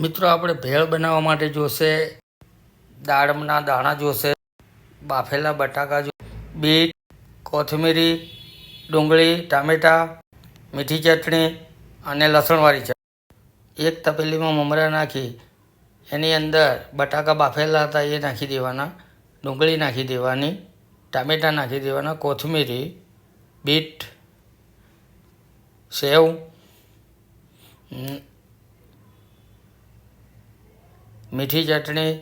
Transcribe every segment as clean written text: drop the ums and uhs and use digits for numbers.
મિત્રો આપણે ભેળ બનાવવા માટે જોશે દાડમના દાણા જોશે, બાફેલા બટાકા બીટ, કોથમીરી, ડુંગળી, ટામેટાં, મીઠી ચટણી અને લસણવાળી ચટણી. એક તપેલીમાં મમરા નાખી એની અંદર બટાકા બાફેલા હતા એ નાખી દેવાના, ડુંગળી નાખી દેવાની, ટામેટાં નાખી દેવાના, કોથમીરી, બીટ, સેવ, મીઠી ચટણી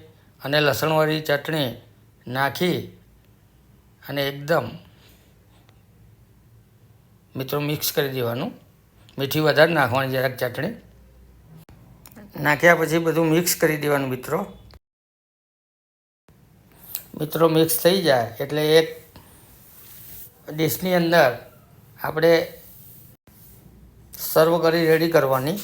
અને લસણવાળી ચટણી નાખી અને એકદમ મિત્રો મિક્સ કરી દેવાનું. મીઠી વધારે નાખવાની, જરાક ચટણી નાખ્યા પછી બધું મિક્સ કરી દેવાનું. મિત્રો મિક્સ થઈ જાય એટલે એક ડીશની અંદર આપણે સર્વ કરી રેડી કરવાની.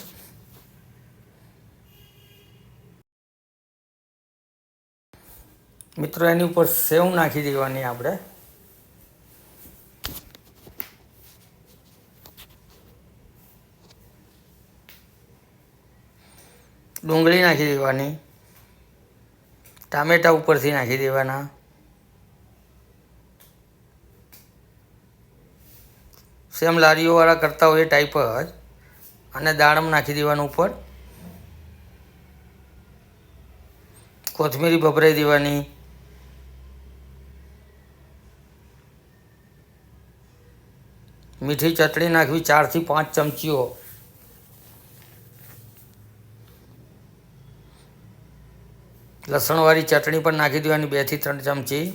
મિત્રો એની ઉપર સેવ નાખી દેવાની, આપણે ડુંગળી નાખી દેવાની, ટામેટાં ઉપરથી નાખી દેવાના, સેમ લારીઓવાળા કરતા હોય એ ટાઈપ જ, અને દાડમ નાખી દેવાનું ઉપર, કોથમીરી ભભરાઈ દેવાની, મીઠી ચટણી નાખવી 4 થી 5 ચમચીઓ, લસણવાળી ચટણી પણ નાખી દેવાની 2 થી 3 ચમચી,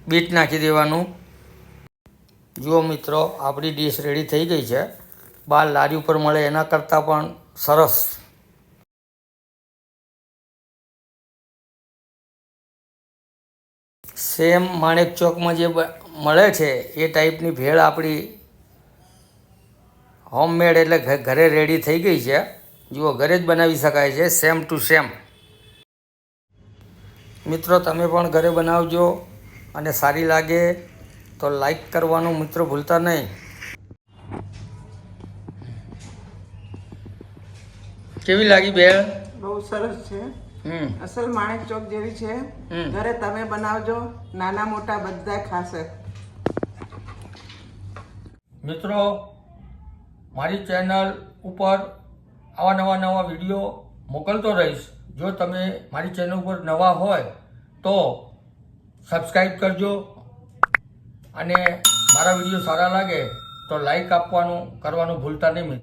બીટ નાખી દેવાનું. જુઓ મિત્રો, આપણી ડીશ રેડી થઈ ગઈ છે. બહાર લારી ઉપર મળે એના કરતાં પણ સરસ સેમ માણેક ચોકમાં જે મળે છે એ ટાઈપની ભેળ આપણી હોમમેડ એટલે ઘરે રેડી થઈ ગઈ છે. જુઓ, ઘરે જ બનાવી શકાય છે, સેમ ટુ સેમ. મિત્રો તમે પણ ઘરે બનાવજો અને સારી લાગે તો લાઈક કરવાનું મિત્રો ભૂલતા નહીં. કેવી લાગી ભેળ? બહુ સરસ છે. અસલ માણેક ચોક જેવી છે. ઘરે તમે બનાવજો, નાના મોટા બધા ખાશે. મિત્રો, મારી ચેનલ ઉપર આવા નવા વિડીયો મોકલતો રહીશ. જો તમે મારી ચેનલ ઉપર નવા હોય તો સબસ્ક્રાઈબ કરજો અને મારા વિડીયો સારા લાગે તો લાઈક કરવાનું ભૂલતા નહીં.